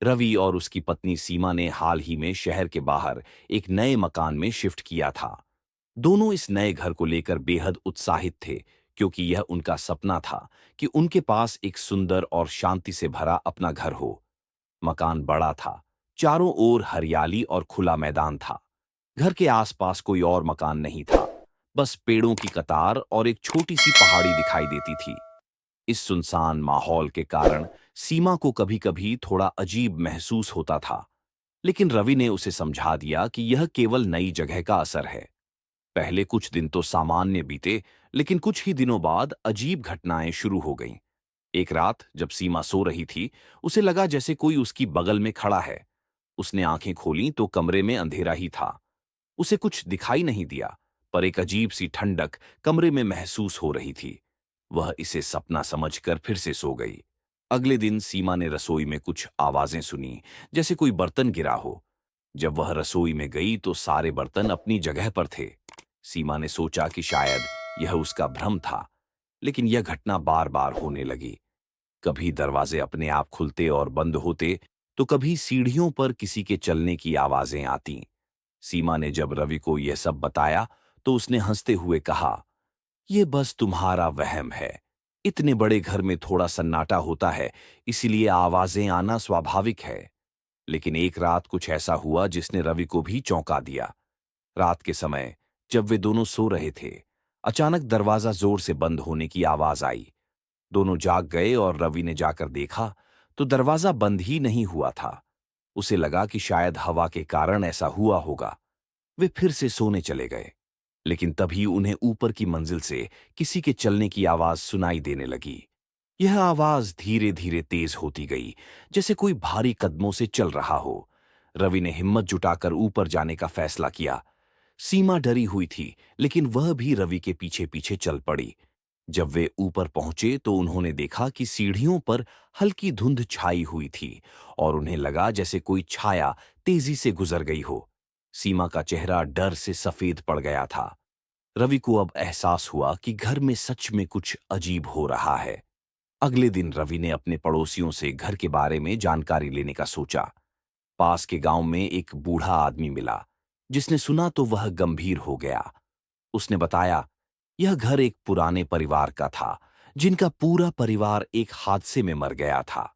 रवि और उसकी पत्नी सीमा ने हाल ही में शहर के बाहर एक नए मकान में शिफ्ट किया था। दोनों इस नए घर को लेकर बेहद उत्साहित थे, क्योंकि यह उनका सपना था कि उनके पास एक सुंदर और शांति से भरा अपना घर हो। मकान बड़ा था, चारों ओर हरियाली और खुला मैदान था। घर के आसपास कोई और मकान नहीं था, बस पेड़ों की कतार और एक छोटी सी पहाड़ी दिखाई देती थी। इस सुनसान माहौल के कारण सीमा को कभी-कभी थोड़ा अजीब महसूस होता था, लेकिन रवि ने उसे समझा दिया कि यह केवल नई जगह का असर है। पहले कुछ दिन तो सामान्य बीते, लेकिन कुछ ही दिनों बाद अजीब घटनाएं शुरू हो गईं। एक रात जब सीमा सो रही थी, उसे लगा जैसे कोई उसकी बगल में खड़ा है। उसने आंखें खोलीं तो कमरे में अंधेरा ही था। उसे कुछ दिखाई नहीं दिया, पर एक अजीब सी ठंडक कमरे में महसूस हो रही थी। वह इसे सपना समझकर फिर से सो गई। अगले दिन सीमा ने रसोई में कुछ आवाजें सुनी, जैसे कोई बर्तन गिरा हो। जब वह रसोई में गई तो सारे बर्तन अपनी जगह पर थे। सीमा ने सोचा कि शायद यह उसका भ्रम था, लेकिन यह घटना बार बार होने लगी। कभी दरवाजे अपने आप खुलते और बंद होते, तो कभी सीढ़ियों पर किसी के चलने की आवाजें आतीं। सीमा ने जब रवि को यह सब बताया, तो उसने हंसते हुए कहा, "यह बस तुम्हारा वहम है। इतने बड़े घर में थोड़ा सन्नाटा होता है, इसीलिए आवाजें आना स्वाभाविक है।" लेकिन एक रात कुछ ऐसा हुआ जिसने रवि को भी चौंका दिया। रात के समय जब वे दोनों सो रहे थे, अचानक दरवाजा जोर से बंद होने की आवाज आई। दोनों जाग गए और रवि ने जाकर देखा तो दरवाजा बंद ही नहीं हुआ था। उसे लगा कि शायद हवा के कारण ऐसा हुआ होगा। वे फिर से सोने चले गए, लेकिन तभी उन्हें ऊपर की मंजिल से किसी के चलने की आवाज सुनाई देने लगी। यह आवाज धीरे धीरे तेज होती गई, जैसे कोई भारी कदमों से चल रहा हो। रवि ने हिम्मत जुटाकर ऊपर जाने का फैसला किया। सीमा डरी हुई थी, लेकिन वह भी रवि के पीछे पीछे चल पड़ी। जब वे ऊपर पहुंचे तो उन्होंने देखा कि सीढ़ियों पर हल्की धुंध छाई हुई थी और उन्हें लगा जैसे कोई छाया तेजी से गुजर गई हो। सीमा का चेहरा डर से सफेद पड़ गया था। रवि को अब एहसास हुआ कि घर में सच में कुछ अजीब हो रहा है। अगले दिन रवि ने अपने पड़ोसियों से घर के बारे में जानकारी लेने का सोचा। पास के गांव में एक बूढ़ा आदमी मिला, जिसने सुना तो वह गंभीर हो गया। उसने बताया, यह घर एक पुराने परिवार का था, जिनका पूरा परिवार एक हादसे में मर गया था।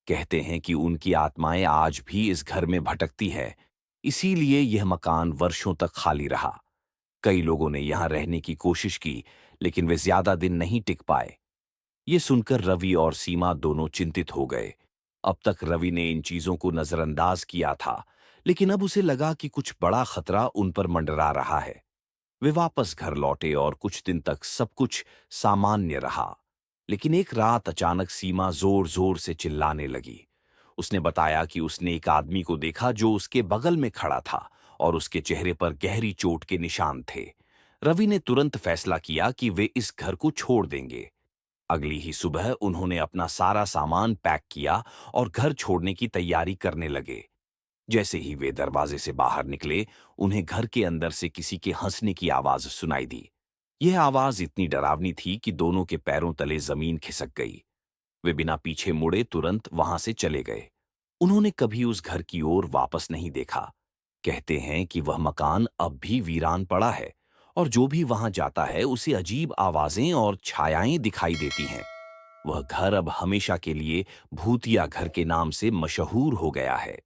कहते हैं कि उनकी आत्माएं आज भी इस घर में भटकती है, इसीलिए यह मकान वर्षों तक खाली रहा। कई लोगों ने यहां रहने की कोशिश की, लेकिन वे ज्यादा दिन नहीं टिक पाए। ये सुनकर रवि और सीमा दोनों चिंतित हो गए। अब तक रवि ने इन चीजों को नजरअंदाज किया था, लेकिन अब उसे लगा कि कुछ बड़ा खतरा उन पर मंडरा रहा है। वे वापस घर लौटे और कुछ दिन तक सब कुछ सामान्य रहा। लेकिन एक रात अचानक सीमा जोर जोर से चिल्लाने लगी। उसने बताया कि उसने एक आदमी को देखा जो उसके बगल में खड़ा था और उसके चेहरे पर गहरी चोट के निशान थे। रवि ने तुरंत फैसला किया कि वे इस घर को छोड़ देंगे। अगली ही सुबह उन्होंने अपना सारा सामान पैक किया और घर छोड़ने की तैयारी करने लगे। जैसे ही वे दरवाजे से बाहर निकले, उन्हें घर के अंदर से किसी के हंसने की आवाज सुनाई दी। यह आवाज इतनी डरावनी थी कि दोनों के पैरों तले जमीन खिसक गई। वे बिना पीछे मुड़े तुरंत वहां से चले गए। उन्होंने कभी उस घर की ओर वापस नहीं देखा। कहते हैं कि वह मकान अब भी वीरान पड़ा है और जो भी वहां जाता है उसे अजीब आवाजें और छायाएं दिखाई देती हैं। वह घर अब हमेशा के लिए भूतिया घर के नाम से मशहूर हो गया है।